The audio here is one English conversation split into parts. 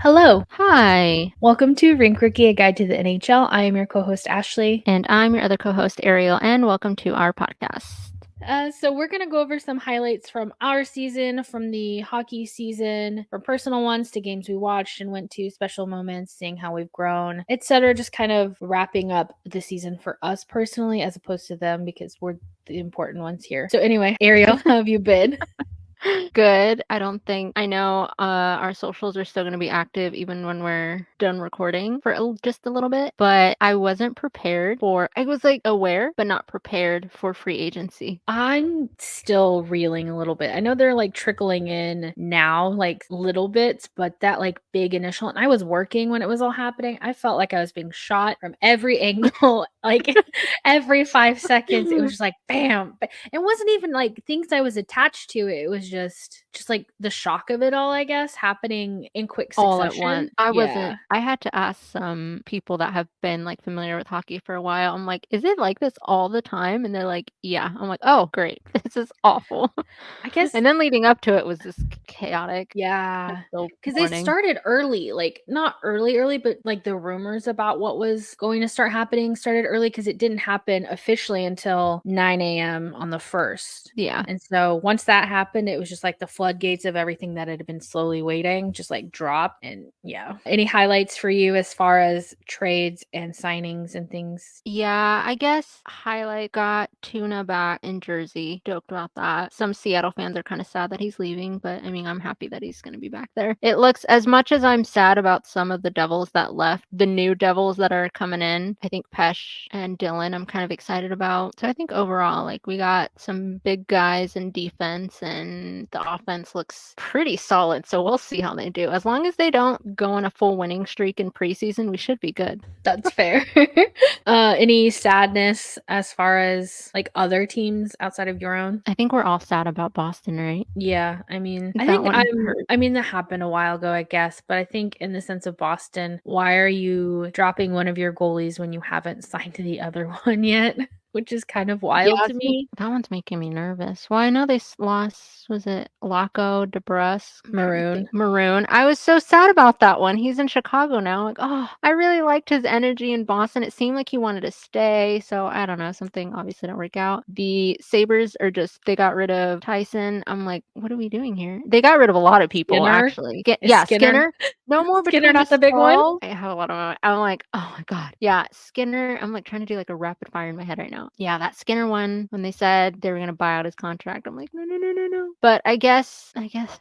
Hello. Hi, Welcome to Rink Rookie, a guide to the NHL. I am your co-host, Ashley. and I'm your other co-host, Arielle, and welcome to our podcast. So we're going to go over some highlights from our season, from the hockey season, from personal ones to games we watched and went to, special moments, seeing how we've grown, etc. Just kind of wrapping up the season for us personally as opposed to them because we're the important ones here. So anyway, Ariel, how have you been? Good. I know our socials are still going to be active even when we're done recording for just a little bit, but I wasn't prepared I was like aware, but not prepared for free agency. I'm still reeling a little bit. I know they're like trickling in now, like little bits, but that like big initial, and I was working when it was all happening. I felt like I was being shot from every angle, like every 5 seconds. It was just like bam. But it wasn't even like things I was attached to. It was just like the shock of it all, I guess, happening in quick All at once. succession. Yeah. I had to ask some people that have been like familiar with hockey for a while. I'm like, is it like this all the time? And they're like, yeah. I'm like, oh, great. This is awful. I guess And then leading up to it was just chaotic. yeah, Still because they mourning. started early, like not early, but like the rumors about what was going to start happening started early because it didn't happen officially until 9 a.m. on the 1st. Yeah. And so once that happened, it was just like the floodgates of everything that had been slowly waiting just like dropped. And yeah. Any highlights for you as far as trades and signings and things? Yeah, I guess highlight got Tuna back in Jersey. Joked about that. Some Seattle fans are kind of sad that he's leaving, but I mean, I'm happy that he's going to be back there. It looks, as much as I'm sad about some of the Devils that left, the new Devils that are coming in, I think Pesh and Dylan, I'm kind of excited about. So I think overall, like, we got some big guys in defense, and the offense looks pretty solid. So we'll see how they do. As long as they don't go on a full winning streak in preseason, we should be good. That's fair. Any sadness as far as like other teams outside of your own? I think we're all sad about Boston, right? Yeah, I mean, I That think one hurt. I mean that happened a while ago, I guess, but I think in the sense of Boston, why are you dropping one of your goalies when you haven't signed the other one yet? Which is kind of wild Yeah, to see, me. that one's making me nervous. Well, I know they lost, was it Laco, DeBrus? I'm trying to Maroon. think. Maroon. I was so sad about that one. He's in Chicago now. Like, oh, I really liked his energy in Boston. It seemed like he wanted to stay. So I don't know. Something obviously didn't work out. The Sabres are just, they got rid of Tyson. I'm like, what are we doing here? They got rid of a lot of people, Skinner. actually. Is Yeah, Skinner Skinner. No more Skinner between the not the big one? stalls. I have a lot of. I'm like, oh my god, yeah, Skinner. I'm like trying to do like a rapid fire in my head right now. Yeah, that Skinner one when they said they were gonna buy out his contract. I'm like, no, no, no, no, no. But I guess,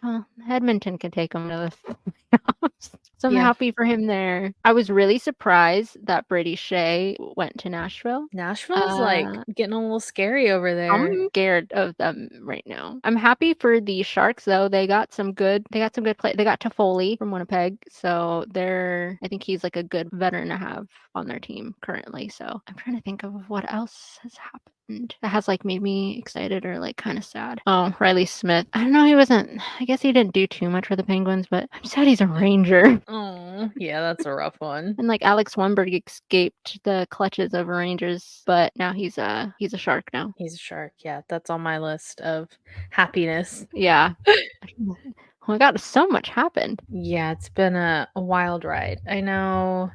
well, Edmonton can take him to the playoffs. So I'm Yeah. happy for him there. I was really surprised that Brady Shea went to Nashville. Nashville's like Uh, getting a little scary over there. I'm scared of them right now. I'm happy for the Sharks though. They got some good play. They got Toffoli from Winnipeg. So I think he's like a good veteran to have on their team currently. So I'm trying to think of what else has happened that has like made me excited or like kind of sad. Oh, Riley Smith. I don't know. I guess he didn't do too much for the Penguins, but I'm sad he's a Ranger. Oh, yeah, that's a rough one. And like Alex Weinberg escaped the clutches of Rangers, but now he's a Shark now. He's a shark. Yeah, that's on my list of happiness. Yeah. Oh my god, so much happened. Yeah, it's been a wild ride. I know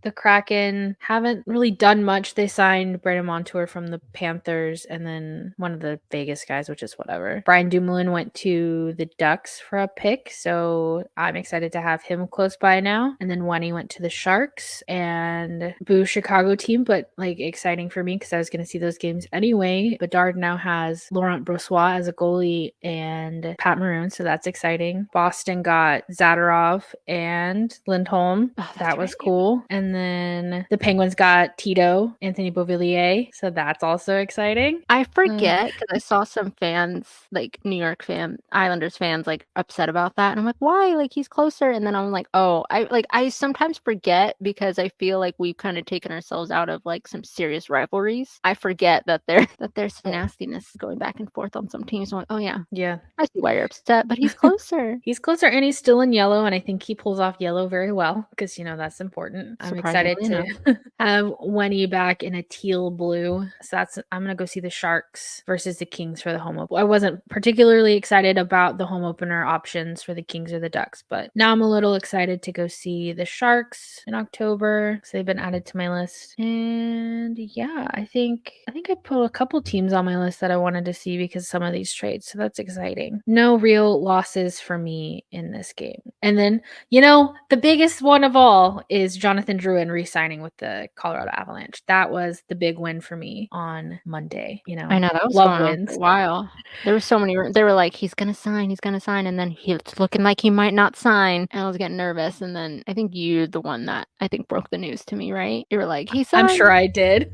the Kraken haven't really done much. They signed Brandon Montour from the Panthers and then one of the Vegas guys, which is whatever. Brian Dumoulin went to the Ducks for a pick, so I'm excited to have him close by now. And then Wenny went to the Sharks and boo Chicago team, but like exciting for me because I was going to see those games anyway. Bedard now has Laurent Brossoit as a goalie and Pat Maroon, so that's exciting. Boston got Zadorov and Lindholm. Oh, that's That was right. cool. And then the Penguins got Tito, Anthony Beauvillier. So that's also exciting. I Mm. forget because I saw some fans, like Islanders fans, like upset about that, and I'm like, why? Like he's closer, and then I'm like, oh, I sometimes forget because I feel like we've kind of taken ourselves out of like some serious rivalries. I forget that there's some nastiness going back and forth on some teams. I'm like, oh yeah, Yeah. I see why you're upset, but he's closer. He's closer and he's still in yellow. And I think he pulls off yellow very well because, that's important. I I'm excited surprisingly enough. to have Winnie back in a teal blue. So I'm gonna go see the Sharks versus the Kings for the home opener. I wasn't particularly excited about the home opener options for the Kings or the Ducks, but now I'm a little excited to go see the Sharks in October. So they've been added to my list. And yeah, I think I put a couple teams on my list that I wanted to see because of some of these trades. So that's exciting. No real losses for me in this game. And then, the biggest one of all is Jonathan Drouin re-signing with the Colorado Avalanche. That was the big win for me on Monday. I know, that was Love going on for wins. a while. There were so many they were like, "He's gonna sign, and then it's looking like he might not sign, and I was getting nervous, and then I think you're the one that I think broke the news to me, right? You were like, "He I'm signed?" sure I did.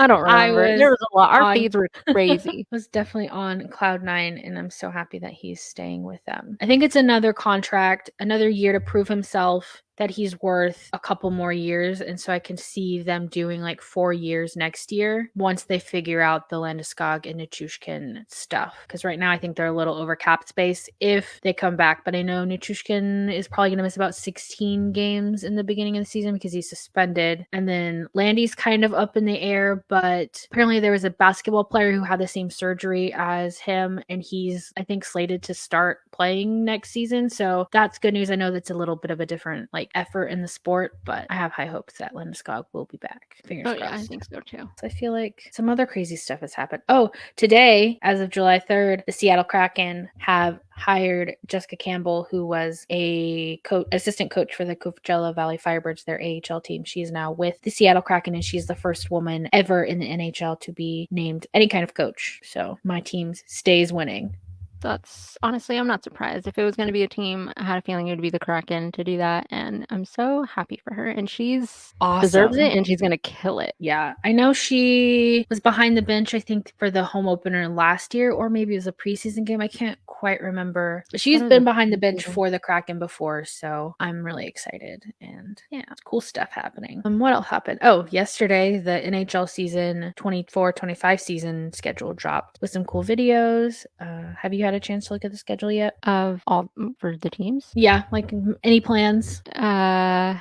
I don't I remember. was There was a lot. Our on feeds were crazy. was definitely on cloud nine, and I'm so happy that he's staying with them. I think it's another contract, another year to prove himself that he's worth a couple more years, and so I can see them doing like 4 years next year once they figure out the Landeskog and Nichushkin stuff. Because right now I think they're a little over cap space if they come back, but I know Nichushkin is probably going to miss about 16 games in the beginning of the season because he's suspended, and then Landy's kind of up in the air, but apparently there was a basketball player who had the same surgery as him, and he's, I think, slated to start playing next season. So that's good news. I know that's a little bit of a different effort in the sport, but I have high hopes that Landeskog will be back. Fingers Oh, crossed. yeah, I think so too. So I feel like some other crazy stuff has happened. Oh, today, as of July 3rd, the Seattle Kraken have hired Jessica Campbell, who was a assistant coach for the Coachella Valley Firebirds, their AHL team. She is now with the Seattle Kraken, and she's the first woman ever in the NHL to be named any kind of coach. So my team stays winning. That's honestly, I'm not surprised. If it was going to be a team, I had a feeling it would be the Kraken to do that, and I'm so happy for her. And she's deserves it, Awesome. and she's going to kill it. Yeah, I know she was behind the bench, I think, for the home opener last year, or maybe it was a preseason game. I can't quite remember. But she's been behind the bench for the Kraken before, so I'm really excited. And yeah, it's cool stuff happening. What else happened? Oh, yesterday, the NHL season 24-25 season schedule dropped with some cool videos. Have you had a chance to look at the schedule yet? Of all for the teams? Yeah, like any plans? No,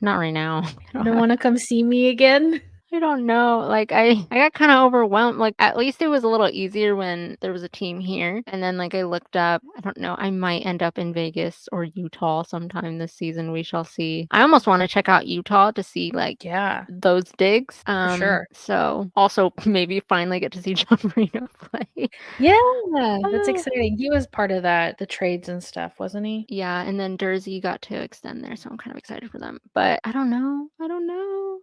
not right now. You don't want to come see me again? I don't know. Like I got kind of overwhelmed. Like at least it was a little easier when there was a team here. And then I looked up, I don't know, I might end up in Vegas or Utah sometime this season. We shall see. I almost want to check out Utah to see those digs. For sure. So also maybe finally get to see John Marino play. Yeah, that's exciting. He was part of that, the trades and stuff, wasn't he? Yeah, and then Jersey got to extend there, so I'm kind of excited for them. But I don't know.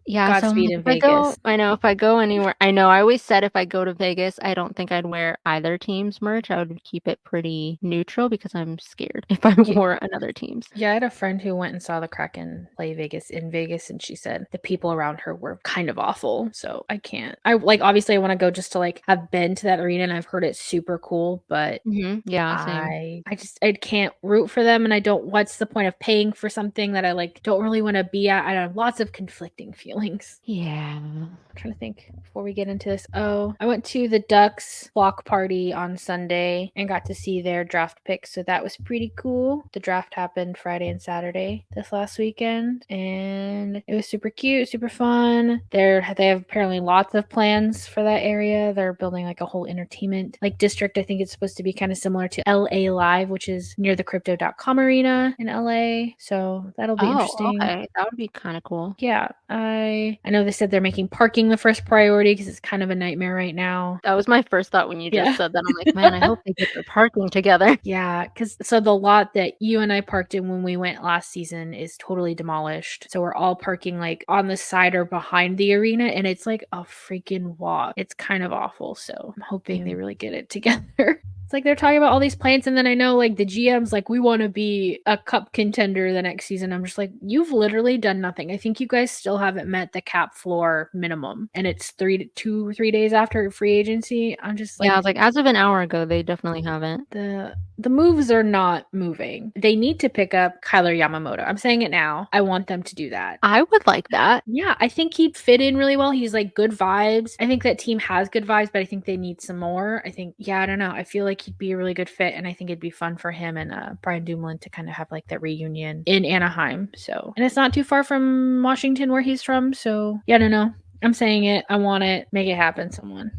Yeah, Godspeed in if I go, Vegas. I know if I go anywhere, I know I always said if I go to Vegas, I don't think I'd wear either team's merch. I would keep it pretty neutral because I'm scared if I wore another team's. Yeah, I had a friend who went and saw the Kraken play in Vegas, and she said the people around her were kind of awful. So I can't. Obviously I want to go just to have been to that arena, and I've heard it's super cool, but Yeah, same. I can't root for them, and I don't. What's the point of paying for something that I don't really want to be at? I have lots of conflicting feelings. Yeah. I'm trying to think before we get into this. Oh, I went to the Ducks block party on Sunday and got to see their draft picks, so that was pretty cool. The draft happened Friday and Saturday this last weekend, and it was super cute, super fun. They have apparently lots of plans for that area. They're building a whole entertainment district. I think it's supposed to be kind of similar to LA Live, which is near the Crypto.com arena in LA. So that'll be interesting. Okay. That would be kind of cool. Yeah, I know they said they're making parking the first priority because it's kind of a nightmare right now. That was my first thought when you just said that. I'm like, man, I hope they get their parking together. Yeah, because the lot that you and I parked in when we went last season is totally demolished. So we're all parking on the side or behind the arena, and it's a freaking walk. It's kind of awful. So I'm hoping they really get it together. It's they're talking about all these plans, and then I know the GM's we want to be a cup contender the next season. I'm just you've literally done nothing. I think you guys still haven't met the cap floor minimum, and it's 3 days after free agency. I'm just yeah, I was as of an hour ago, they definitely haven't. The moves are not moving. They need to pick up Kyler Yamamoto. I'm saying it now. I want them to do that. I would like that. Yeah, I think he'd fit in really well. He's good vibes. I think that team has good vibes, but I think they need some more. I think, I don't know. I feel he'd be a really good fit, and I think it'd be fun for him and Brian Dumoulin to kind of have like that reunion in Anaheim. So, and it's not too far from Washington where he's from. So, yeah, no, I'm saying it. I want it. Make it happen, someone.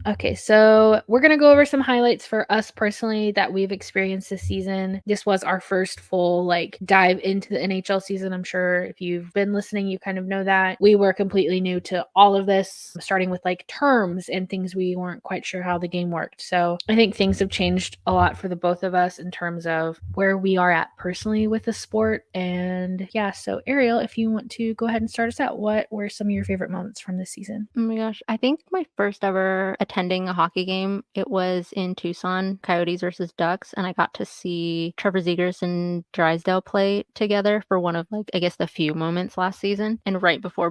Okay, so we're going to go over some highlights for us personally that we've experienced this season. This was our first full like dive into the NHL season. I'm sure if you've been listening, you kind of know that. We were completely new to all of this, starting with like terms and things we weren't quite sure how the game worked. So I think things have changed a lot for the both of us in terms of where we are at personally with the sport. And yeah, so Arielle, if you want to go ahead and start us out, what were some of your favorite moments from this season? Oh my gosh. I think my first ever attending a hockey game, it was in Tucson, Coyotes versus Ducks, and I got to see Trevor Zegras and Drysdale play together for one of like I guess the few moments last season, and right before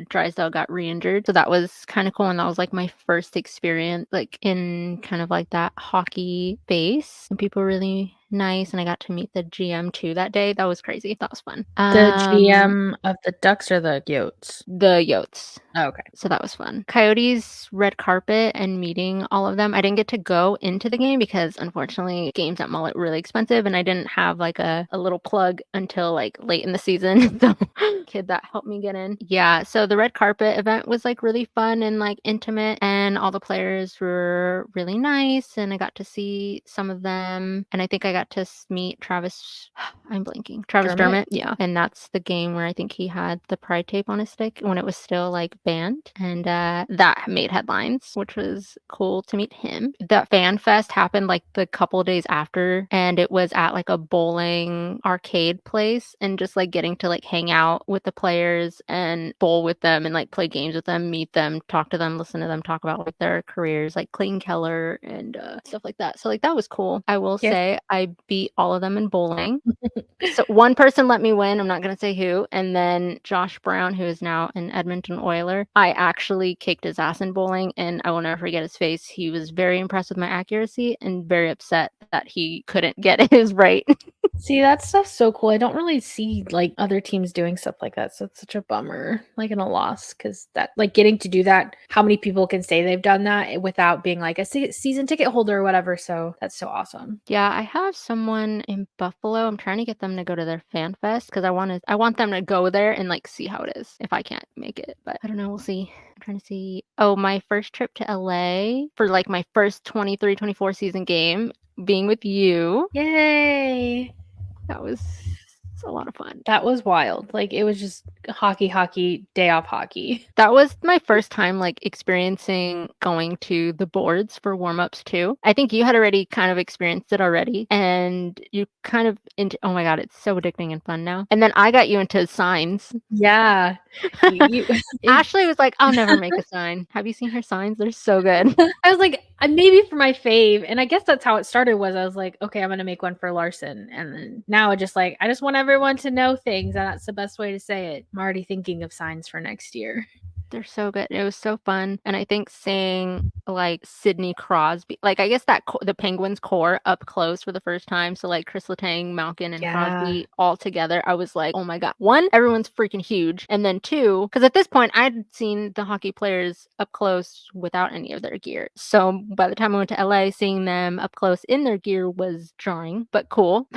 Drysdale got re-injured. So that was kind of cool, and that was like my first experience like in kind of like that hockey base, and people were really nice, and I got to meet the GM too that day. That was crazy. That was fun. The GM of the Ducks or the Yotes? The Yotes. Oh, okay. So that was fun. Coyotes red carpet and meeting all of them. I didn't get to go into the game because unfortunately games at Mullet were really expensive, and I didn't have like a little plug until like late in the season. So kid that helped me get in. Yeah. So the red carpet event was like really fun and like intimate, and all the players were really nice, and I got to see some of them, and I think I got to meet Travis. I'm blanking. Travis Dermott. Yeah. And that's the game where I think he had the pride tape on his stick when it was still like banned, and that made headlines, which was cool to meet him. That fan fest happened like the couple days after, and it was at like a bowling arcade place, and just like getting to like hang out with the players and bowl with them and like play games with them, meet them, talk to them, listen to them talk about like their careers, like Clayton Keller and stuff like that. So like that was cool. I will say I beat all of them in bowling. So one person let me win. I'm not going to say who. And then Josh Brown, who is now an Edmonton Oiler, I actually kicked his ass in bowling, and I will never forget his face. He was very impressed with my accuracy and very upset that he couldn't get his right. See, that stuff's so cool. I don't really see like other teams doing stuff like that. So it's such a bummer, like in a loss, because that like getting to do that, how many people can say they've done that without being like a season ticket holder or whatever. So that's so awesome. Yeah, I have someone in Buffalo. I'm trying to get them to go to their fan fest because I want them to go there and like see how it is if I can't make it. But I don't know, we'll see. I'm trying to see. Oh, my first trip to LA for like my first 23-24 season game being with you. Yay. That was a lot of fun. That was wild. Like it was just hockey, day off hockey. That was my first time like experiencing going to the boards for warm-ups too. I think you had already kind of experienced it already, and you kind of into, oh my God, it's so addicting and fun now. And then I got you into signs. Yeah. Ashley was like, I'll never make a sign. Have you seen her signs? They're so good. I was like, maybe for my fave. And I guess that's how it started was I was like, okay, I'm going to make one for Larson. And then now I just want everyone to know things. And that's the best way to say it. I'm already thinking of signs for next year. They're so good. It was so fun. And I think seeing like Sidney Crosby, like I guess that the Penguins core up close for the first time. So like Chris Letang, Malkin, and Crosby all together. I was like, oh my God. One, everyone's freaking huge. And then two, because at this point I'd seen the hockey players up close without any of their gear. So by the time I went to LA, seeing them up close in their gear was jarring, but cool.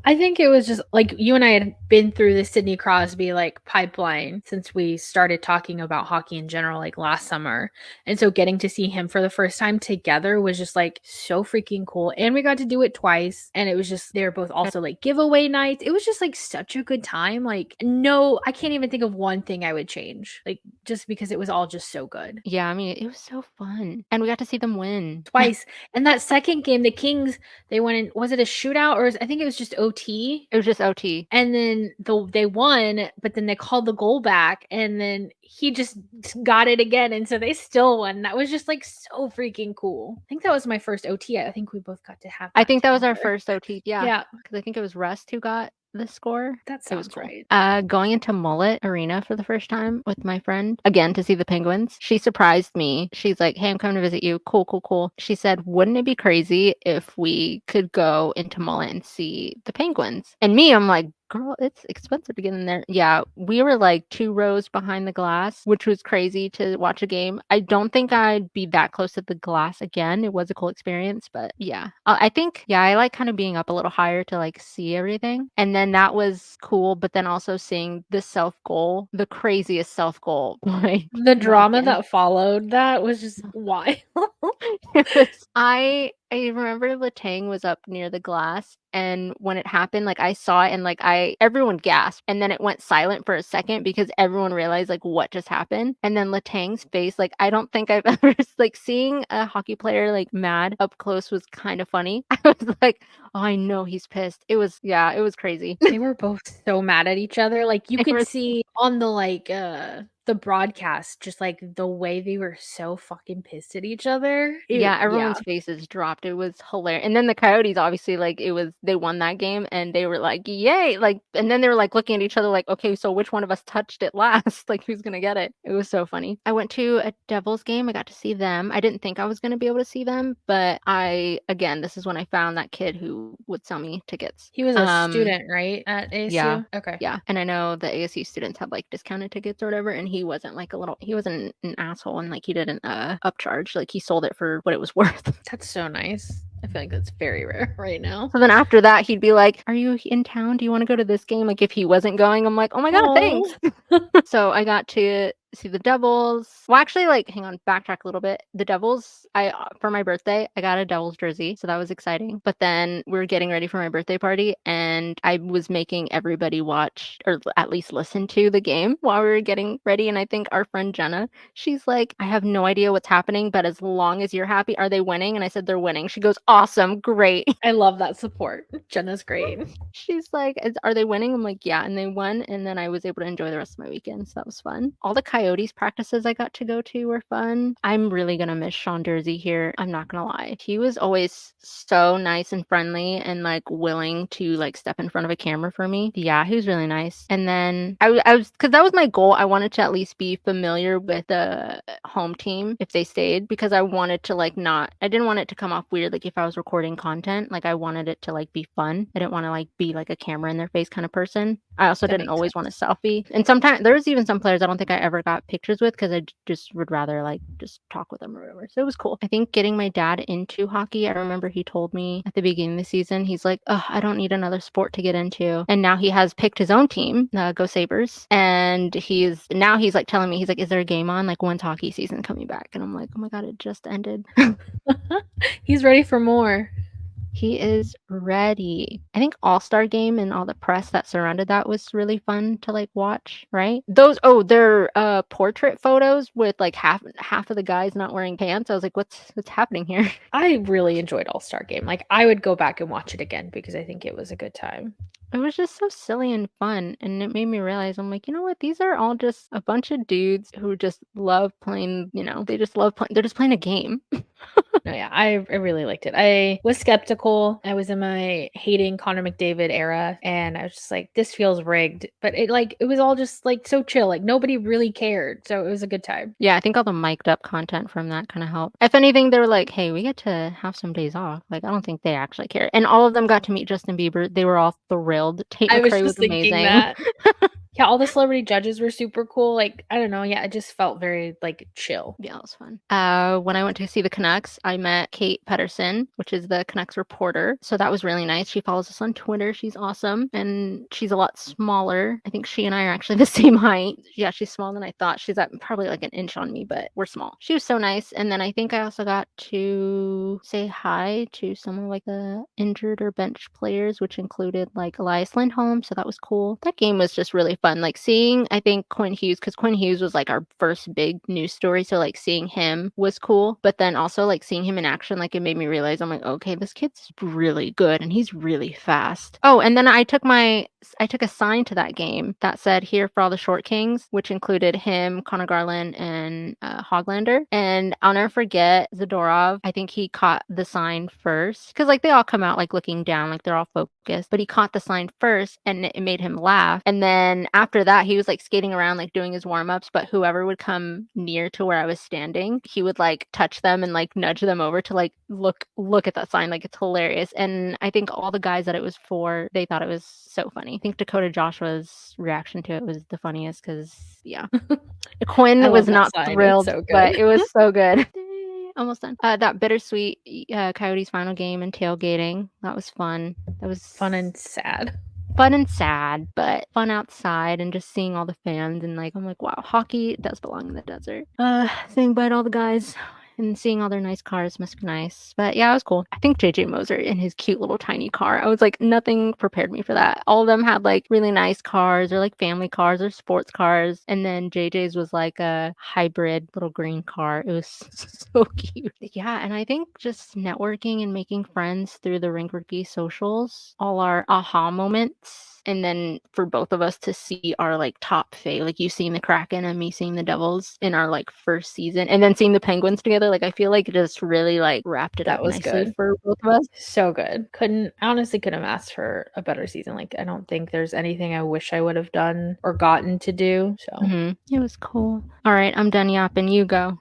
I think it was just like you and I had been through the Sidney Crosby like pipeline since we started talking about hockey in general like last summer. And so getting to see him for the first time together was just like so freaking cool. And we got to do it twice. And it was just, they were both also like giveaway nights. It was just like such a good time. Like, no, I can't even think of one thing I would change. Like, just because it was all just so good. Yeah, I mean, it was so fun. And we got to see them win twice. And that second game, the Kings, they went in, was it a shootout or I think it was just OT? It was just OT. And then they won, but then they called the goal back and then he just got it again. And so they still won. That was just like so freaking cool. I think that was my first OT. I think we both got to have that. I think that was our first OT. Yeah. Yeah. Because I think it was Rust who got the score. That sounds cool. Right. Going into Mullet Arena for the first time with my friend, again, to see the Penguins. She surprised me. She's like, hey, I'm coming to visit you. Cool. She said, wouldn't it be crazy if we could go into Mullet and see the Penguins? And me, I'm like, girl, it's expensive to get in there. Yeah, we were like 2 rows behind the glass, which was crazy to watch a game. I don't think I'd be that close to the glass again. It was a cool experience, but yeah. I think, yeah, I like kind of being up a little higher to like see everything. And then that was cool, but then also seeing the self goal, the craziest self goal by The drama Malkin. that followed that was just wild. It was I remember Latang was up near the glass, and when it happened, like I saw it and like everyone gasped, and then it went silent for a second because everyone realized like what just happened. And then Latang's face, like I don't think I've ever like seeing a hockey player like mad up close was kind of funny. I was like, oh, I know he's pissed. It was yeah, it was crazy. They were both so mad at each other. Like you They could were see on the broadcast just like the way they were so fucking pissed at each other. Yeah, Yeah. everyone's faces dropped. It was hilarious. And then the Coyotes, obviously, like it was, they won that game and they were like, yay. Like, and then they were like looking at each other like, okay, so which one of us touched it last? Like, who's gonna get it? It was so funny. I went to a Devils game. I got to see them. I didn't think I was gonna be able to see them, but again, this is when I found that kid who would sell me tickets. He was a student, right? At Yeah. ASU? Okay. Yeah. And I know the ASU students had like discounted tickets or whatever, and he wasn't like he wasn't an asshole and like he didn't upcharge. Like he sold it for what it was worth. That's so nice. I feel like that's very rare right now. So then after that, he'd be like, are you in town? Do you want to go to this game? Like if he wasn't going, I'm like, oh my God, thanks. Oh. So I got to see the Devils. Well, actually, like, hang on, backtrack a little bit. The Devils, for my birthday, I got a Devils jersey, so that was exciting. But then we were getting ready for my birthday party, and I was making everybody watch or at least listen to the game while we were getting ready. And I think our friend Jenna, she's like, I have no idea what's happening, but as long as you're happy, are they winning? And I said, they're winning. She goes, awesome, great. I love that support. Jenna's great. She's like, are they winning? I'm like, yeah. And they won. And then I was able to enjoy the rest of my weekend. So that was fun. All the Coyotes practices I got to go to were fun. I'm really going to miss Sean Jersey here. I'm not going to lie. He was always so nice and friendly and like willing to like step in front of a camera for me. Yeah, he was really nice. And then I was, because that was my goal. I wanted to at least be familiar with the home team if they stayed, because I wanted to like I didn't want it to come off weird. Like if I was recording content, like I wanted it to like be fun. I didn't want to like be like a camera in their face kind of person. I also didn't always want a selfie. And sometimes there's even some players I don't think I ever got pictures with because I just would rather like just talk with them or whatever. So it was cool. I think getting my dad into hockey, I remember he told me at the beginning of the season, he's like, oh, I don't need another sport to get into. And now he has picked his own team, Go Sabres. And he's like telling me, he's like, is there a game on? Like, when's hockey season coming back? And I'm like, oh my God, it just ended. He's ready for more. He is ready. I think All-Star Game and all the press that surrounded that was really fun to like watch, right? They're portrait photos with like half of the guys not wearing pants. I was like, what's happening here? I really enjoyed All-Star Game. Like I would go back and watch it again because I think it was a good time. It was just so silly and fun, and it made me realize, I'm like, you know what? These are all just a bunch of dudes who just love playing, they just love playing, they're just playing a game. No, yeah, I really liked it. I was skeptical. I was in my hating Connor McDavid era, and I was just like, this feels rigged. But it was all just like so chill. Like nobody really cared. So it was a good time. Yeah, I think all the mic'd up content from that kind of helped. If anything, they were like, hey, we get to have some days off. Like, I don't think they actually care. And all of them got to meet Justin Bieber. They were all thrilled. Tate I was McRae just was thinking amazing. that. Yeah, all the celebrity judges were super cool. Like, I don't know. Yeah, it just felt very like chill. Yeah, it was fun. When I went to see the Canucks, I met Kate Pedersen, which is the Canucks reporter. So that was really nice. She follows us on Twitter. She's awesome. And she's a lot smaller. I think she and I are actually the same height. Yeah, she's smaller than I thought. She's at probably like an inch on me, but we're small. She was so nice. And then I think I also got to say hi to some of like the injured or bench players, which included like Elias Lindholm. So that was cool. That game was just really fun. Like seeing, I think Quinn Hughes, because Quinn Hughes was like our first big news story. So like seeing him was cool. But then also like seeing him in action, like it made me realize, I'm like, okay, this kid's really good and he's really fast. Oh, and then I took a sign to that game that said "Here for all the short kings," which included him, Connor Garland, and Hoglander. And I'll never forget Zadorov. I think he caught the sign first because like they all come out like looking down, like they're all focused. But he caught the sign first, and it made him laugh. And then after that, he was, like, skating around, like, doing his warm-ups, but whoever would come near to where I was standing, he would, like, touch them and, like, nudge them over to, like, look at that sign, like, it's hilarious, and I think all the guys that it was for, they thought it was so funny. I think Dakota Joshua's reaction to it was the funniest because, yeah. I Quinn love was that not sign. It's thrilled, so but good. it was so good. Almost done. That bittersweet Coyotes final game and tailgating. That was fun. That was Fun and sad. fun and sad, but fun outside and just seeing all the fans and like I'm like, wow, hockey does belong in the desert. Saying bye to all the guys and seeing all their nice cars must be nice. But yeah, it was cool. I think JJ Moser in his cute little tiny car. I was like, nothing prepared me for that. All of them had like really nice cars or like family cars or sports cars. And then JJ's was like a hybrid little green car. It was so cute. Yeah, and I think just networking and making friends through the Rink Rookie socials, all our aha moments. And then for both of us to see our like top fave, like you seeing the Kraken and me seeing the Devils in our like first season, and then seeing the Penguins together, like I feel like it just really like wrapped it That up was nicely good. for both of us. So good. Honestly couldn't have asked for a better season. Like, I don't think there's anything I wish I would have done or gotten to do. So, It was cool. All right, I'm done yapping. You go.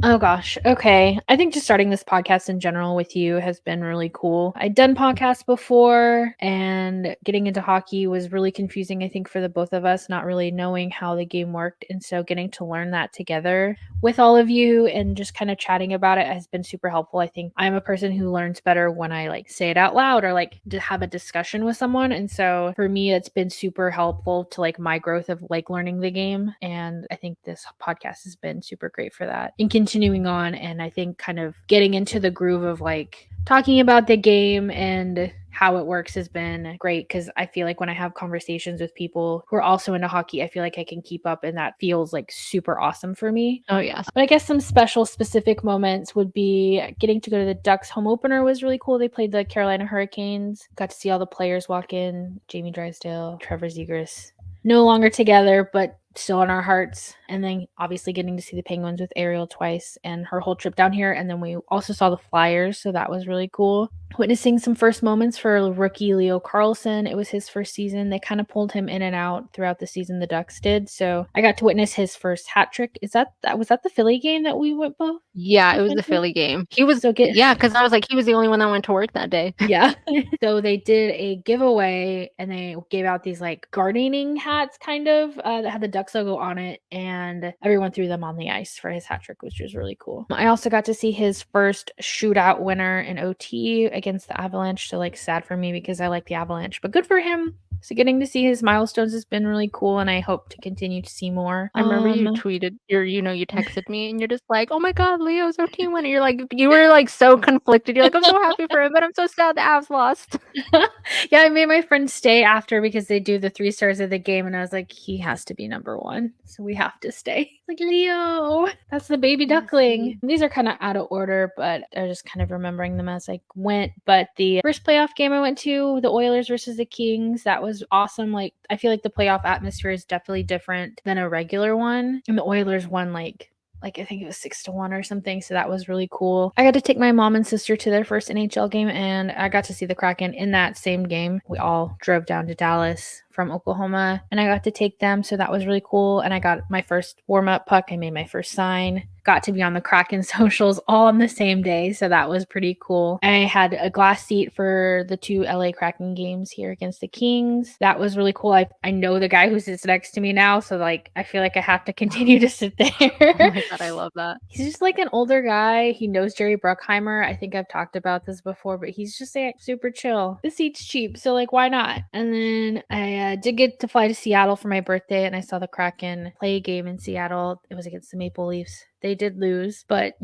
oh gosh. Okay. I think just starting this podcast in general with you has been really cool. I'd done podcasts before, and getting into hockey was really confusing, I think, for the both of us, not really knowing how the game worked. And so getting to learn that together with all of you and just kind of chatting about it has been super helpful. I think I'm a person who learns better when I like say it out loud or like to have a discussion with someone. And so for me, it's been super helpful to like my growth of like learning the game. And I think this podcast has been super great for that. And continuing on, and I think kind of getting into the groove of like talking about the game and how it works has been great, because I feel like when I have conversations with people who are also into hockey, I feel like I can keep up, and that feels like super awesome for me. Oh yes. But I guess some special specific moments would be getting to go to the Ducks home opener was really cool. They played the Carolina Hurricanes. Got to see all the players walk in. Jamie Drysdale, Trevor Zegras. No longer together, but still in our hearts. And then obviously getting to see the Penguins with Arielle twice and her whole trip down here. And then we also saw the Flyers, so that was really cool. Witnessing some first moments for rookie Leo Carlsson. It was his first season. They kind of pulled him in and out throughout the season, the Ducks did. So I got to witness his first hat trick. Was that the Philly game that we went both? Yeah, it was the Philly game. He was yeah, because I was like, he was the only one that went to work that day. Yeah. So they did a giveaway, and they gave out these like gardening hats kind of that had the Ducks logo on it, and everyone threw them on the ice for his hat trick, which was really cool. I also got to see his first shootout winner in OT against the Avalanche. So like sad for me because I like the Avalanche, but good for him. So getting to see his milestones has been really cool, and I hope to continue to see more. I remember you tweeted, you texted me, and you're just like, "Oh my God, Leo's our team winner." You're like, you were like so conflicted. You're like, "I'm so happy for him, but I'm so sad the Avs lost." Yeah, I made my friend stay after because they do the 3 stars of the game, and I was like, he has to be number 1, so we have to stay. Like, Leo, that's the baby duckling. These are kind of out of order, but I was just kind of remembering them as I went. But the first playoff game I went to, the Oilers versus the Kings, that was awesome. Like, I feel like the playoff atmosphere is definitely different than a regular one, and the Oilers won like I think it was 6-1 or something. So that was really cool. I got to take my mom and sister to their first NHL game, and I got to see the Kraken in that same game. We all drove down to Dallas from Oklahoma, and I got to take them. So that was really cool. And I got my first warm-up puck. I made my first sign. Got to be on the Kraken socials all on the same day. So that was pretty cool. I had a glass seat for the 2 LA Kraken games here against the Kings. That was really cool. I know the guy who sits next to me now. So like, I feel like I have to continue to sit there. Oh my God, I love that. He's just like an older guy. He knows Jerry Bruckheimer. I think I've talked about this before, but he's just like super chill. The seat's cheap, so like, why not? And then I did get to fly to Seattle for my birthday, and I saw the Kraken play a game in Seattle. It was against the Maple Leafs. They did lose, but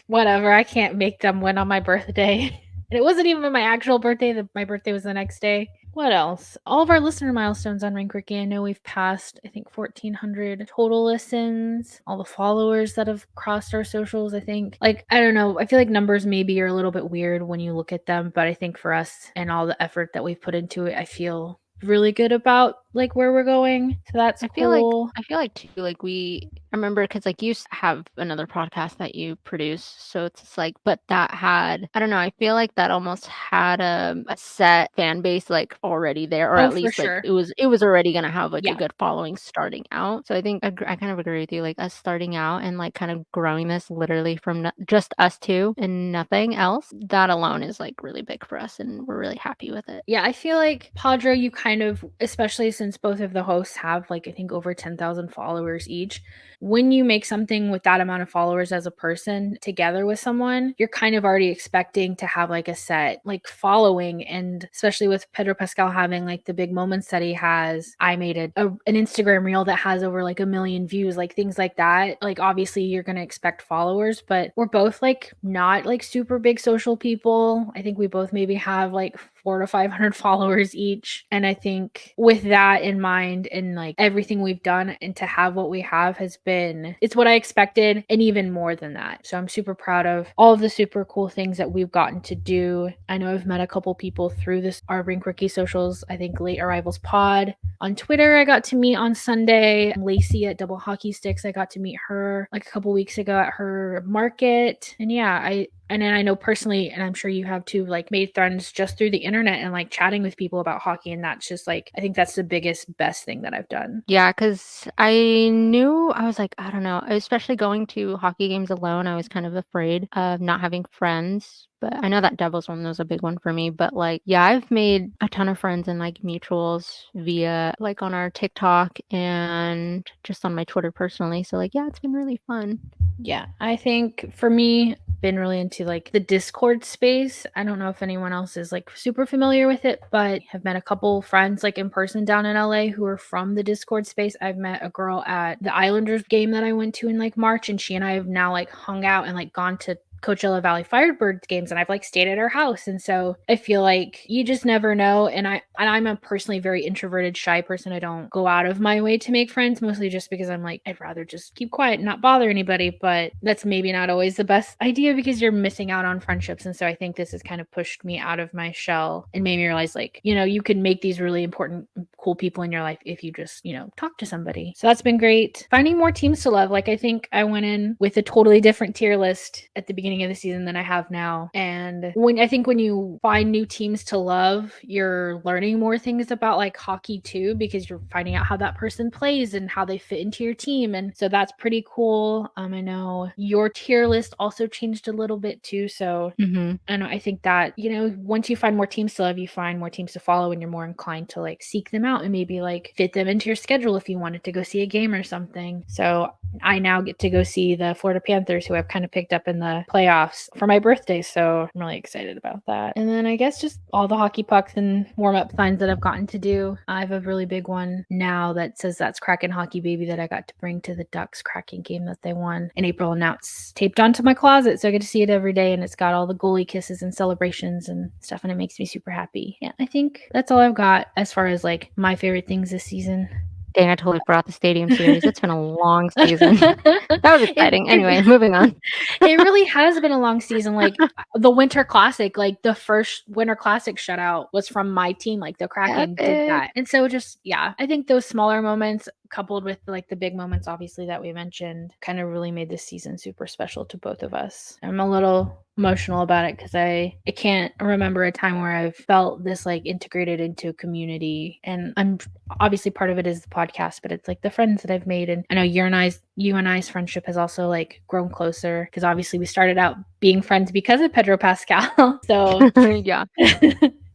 whatever. I can't make them win on my birthday. And it wasn't even my actual birthday. My birthday was the next day. What else? All of our listener milestones on Rink Rookie. I know we've passed, I think, 1,400 total listens. All the followers that have crossed our socials, I think. Like, I don't know. I feel like numbers maybe are a little bit weird when you look at them. But I think for us and all the effort that we've put into it, I feel really good about like where we're going. So that's cool. I feel like too, like I remember because like have another podcast that you produce, so it's just like, but that had, I don't know, I feel like that almost had a set fan base like already there, or Oh, at for least like sure. it was already gonna have like a Yeah. good following starting out. So I think I kind of agree with you, like us starting out and like kind of growing this literally from just us two and nothing else. That alone is like really big for us, and we're really happy with it. Yeah, I feel like Padre, you kind of, especially since both of the hosts have like I think over 10,000 followers each, when you make something with that amount of followers as a person together with someone, you're kind of already expecting to have like a set like following. And especially with Pedro Pascal having like the big moments that he has, I made an Instagram reel that has over like 1 million views, like things like that. Like obviously you're going to expect followers, but we're both like not like super big social people. I think we both maybe have like 400 to 500 followers each. And I think with that in mind and like everything we've done and to have what we have has been, it's what I expected and even more than that. So I'm super proud of all of the super cool things that we've gotten to do. I know I've met a couple people through our Rink Rookie socials. I think Late Arrivals Pod on Twitter, I got to meet on Sunday. Lacey at Double Hockey Sticks, I got to meet her like a couple weeks ago at her market. And yeah, and then I know personally, and I'm sure you have too, like made friends just through the internet and like chatting with people about hockey. And that's just like, I think that's the biggest, best thing that I've done. Yeah, because I knew, I was like, I don't know, especially going to hockey games alone, I was kind of afraid of not having friends. But I know that Devils one was a big one for me. But like, yeah, I've made a ton of friends and like mutuals via like on our TikTok and just on my Twitter personally. So like, yeah, it's been really fun. Yeah, I think for me, been really into like the Discord space. I don't know if anyone else is like super familiar with it, but have met a couple friends like in person down in LA who are from the Discord space. I've met a girl at the Islanders game that I went to in like March, and she and I have now like hung out and like gone to Coachella Valley Firebirds games, and I've like stayed at her house. And so I feel like you just never know. And I'm a personally very introverted, shy person. I don't go out of my way to make friends, mostly just because I'm like, I'd rather just keep quiet and not bother anybody. But that's maybe not always the best idea because you're missing out on friendships. And so I think this has kind of pushed me out of my shell and made me realize like, you can make these really important, cool people in your life if you just, talk to somebody. So that's been great. Finding more teams to love. Like I think I went in with a totally different tier list at the beginning of the season than I have now. And when you find new teams to love, you're learning more things about like hockey too, because you're finding out how that person plays and how they fit into your team. And so that's pretty cool. I know your tier list also changed a little bit too. So and I think that, once you find more teams to love, you find more teams to follow and you're more inclined to like seek them out and maybe like fit them into your schedule if you wanted to go see a game or something. So I now get to go see the Florida Panthers, who I've kind of picked up in the playoffs for my birthday. So I'm really excited about that. And then I guess just all the hockey pucks and warm up signs that I've gotten to do. I have a really big one now that says that's Kraken Hockey Baby that I got to bring to the Ducks Kraken game that they won in April. And now it's taped onto my closet. So I get to see it every day. And it's got all the goalie kisses and celebrations and stuff. And it makes me super happy. Yeah, I think that's all I've got as far as like my favorite things this season. Dang, I totally forgot the Stadium Series. It's been a long season. That was exciting. Anyway, moving on. It really has been a long season. Like the Winter Classic, like the first Winter Classic shutout was from my team. Like the Kraken did that. And so just, yeah, I think those smaller moments coupled with like the big moments, obviously, that we mentioned kind of really made this season super special to both of us. I'm a little emotional about it because I can't remember a time where I've felt this like integrated into a community. And I'm obviously part of it is the podcast, but it's like the friends that I've made. And I know you and I's friendship has also like grown closer because obviously we started out being friends because of Pedro Pascal. So yeah.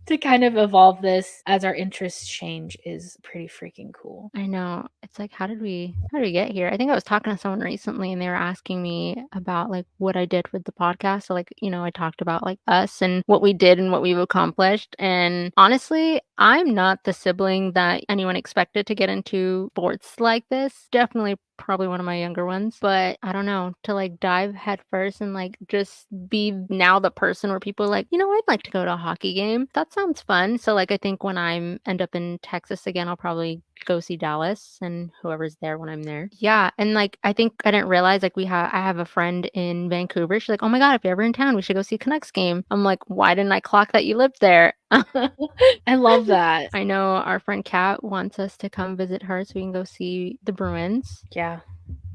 to kind of evolve this as our interests change is pretty freaking cool. I know. It's like, how did we get here? I think I was talking to someone recently and they were asking me about like what I did with the podcast. So like, I talked about like us and what we did and what we've accomplished. And honestly, I'm not the sibling that anyone expected to get into sports like this. Definitely probably one of my younger ones. But I don't know, to like dive head first and like just be now the person where people are like, I'd like to go to a hockey game. That sounds fun. So like I think when I'm end up in Texas again, I'll probably go see Dallas and whoever's there when I'm there. Yeah, and like I think I didn't realize like I have a friend in Vancouver. She's like, "Oh my God, if you're ever in town, we should go see a Canucks game." I'm like, "Why didn't I clock that you lived there?" I love that. I know our friend Kat wants us to come visit her so we can go see the Bruins. Yeah,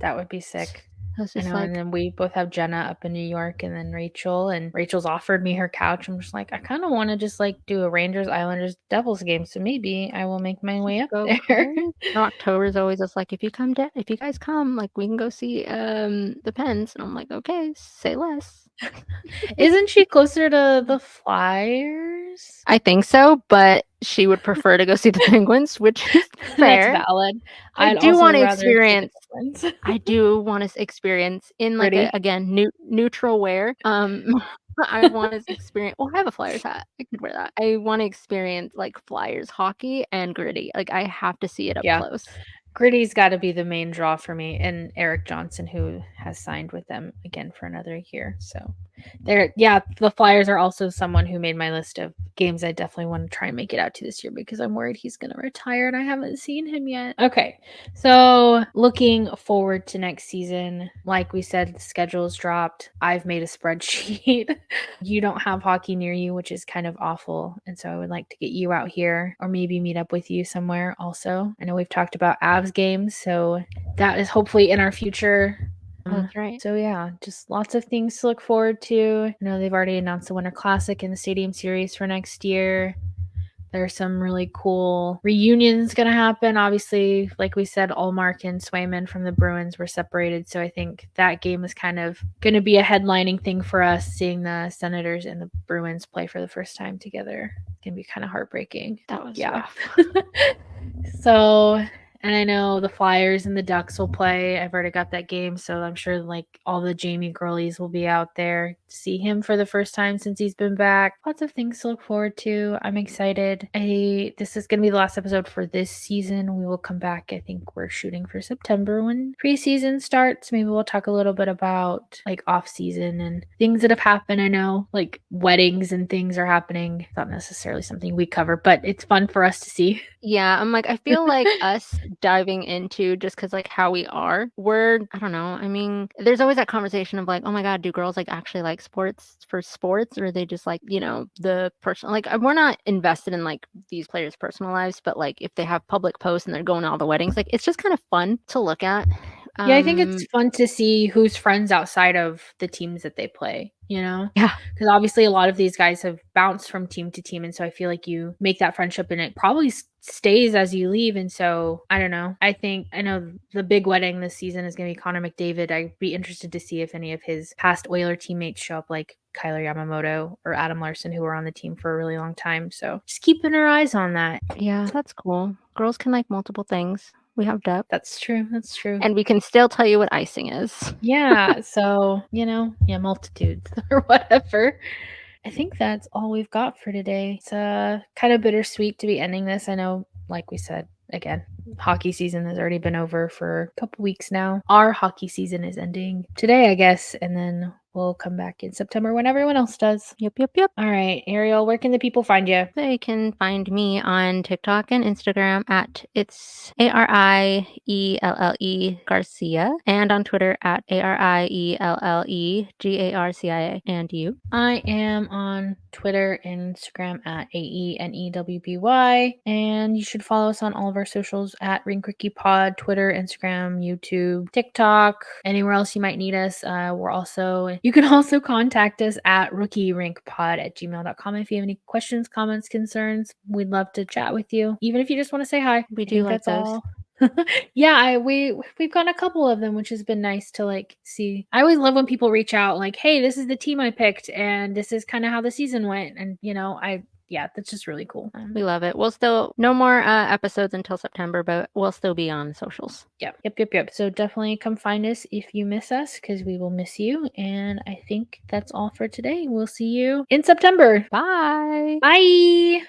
that would be sick. I was I just know, and like, then we both have Jenna up in New York, and then Rachel, and Rachel's offered me her couch. I'm just like, I kind of want to just like do a Rangers, Islanders, Devils game, so maybe I will make my way up go there. crazy. October is always just like, if you guys come, like we can go see the Pens. And I'm like, okay, say less. Isn't she closer to the Flyers? I think so, but she would prefer to go see the Penguins, which is That's fair. valid. I I'd do also want to rather see the experience Penguins. I do want to experience in like a Gritty. again neutral wear. I want to experience. Well, I have a Flyers hat. I could wear that. I want to experience like Flyers hockey and gritty. Like I have to see it up Yeah. close. Gritty's got to be the main draw for me, and Eric Johnson, who has signed with them again for another year. So, the Flyers are also someone who made my list of games I definitely want to try and make it out to this year because I'm worried he's going to retire and I haven't seen him yet. Okay, so looking forward to next season. Like we said, the schedule's dropped. I've made a spreadsheet. You don't have hockey near you, which is kind of awful. And so I would like to get you out here or maybe meet up with you somewhere also. I know we've talked about Avs games, so that is hopefully in our future. That's right. So yeah, just lots of things to look forward to. I know they've already announced the Winter Classic and the Stadium Series for next year. There's some really cool reunions going to happen. Obviously, like we said, Allmark and Swayman from the Bruins were separated. So I think that game is kind of going to be a headlining thing for us, seeing the Senators and the Bruins play for the first time together. It's going to be kind of heartbreaking. That was rough. rough. So, and I know the Flyers and the Ducks will play. I've already got that game, so I'm sure like all the Jamie girlies will be out there to see him for the first time since he's been back. Lots of things to look forward to. I'm excited. This is going to be the last episode for this season. We will come back. I think we're shooting for September when preseason starts. Maybe we'll talk a little bit about like off season and things that have happened. I know like weddings and things are happening. Not necessarily something we cover, but it's fun for us to see. Yeah, I'm like, I feel like us diving into just because like how we are, I don't know. I mean, there's always that conversation of like, oh my God, do girls like actually like sports for sports, or are they just like, the personal, like we're not invested in like these players' personal lives, but like if they have public posts and they're going to all the weddings, like it's just kind of fun to look at. Yeah, I think it's fun to see who's friends outside of the teams that they play, Yeah. Because obviously a lot of these guys have bounced from team to team. And so I feel like you make that friendship and it probably stays as you leave. And so I don't know. I know the big wedding this season is going to be Connor McDavid. I'd be interested to see if any of his past Oiler teammates show up, like Kyler Yamamoto or Adam Larson, who were on the team for a really long time. So just keeping our eyes on that. Yeah, that's cool. Girls can like multiple things. We have depth. That's true. That's true. And we can still tell you what icing is. Yeah. So, multitudes or whatever. I think that's all we've got for today. It's kind of bittersweet to be ending this. I know, like we said, again, hockey season has already been over for a couple weeks now. Our hockey season is ending today, I guess, and then we'll come back in September when everyone else does. Yep. All right, Arielle, where can the people find you? They can find me on TikTok and Instagram at it's ARIELLE Garcia, and on Twitter at ARIELLE GARCIA. And you? I am on Twitter and Instagram at AENEWBY, and you should follow us on all of our socials at Rink Rookie Pod, Twitter, Instagram, YouTube, TikTok, anywhere else you might need us. You can also contact us at rookierinkpod@gmail.com if you have any questions, comments, concerns. We'd love to chat with you, even if you just want to say hi. We do like those. All. Yeah, we've gotten a couple of them, which has been nice to like see. I always love when people reach out like, hey, this is the team I picked and this is kind of how the season went. And that's just really cool. We love it. We'll still no more episodes until September, but we'll still be on socials. Yep. So definitely come find us if you miss us, because we will miss you. And I think that's all for today. We'll see you in September. Bye. Bye.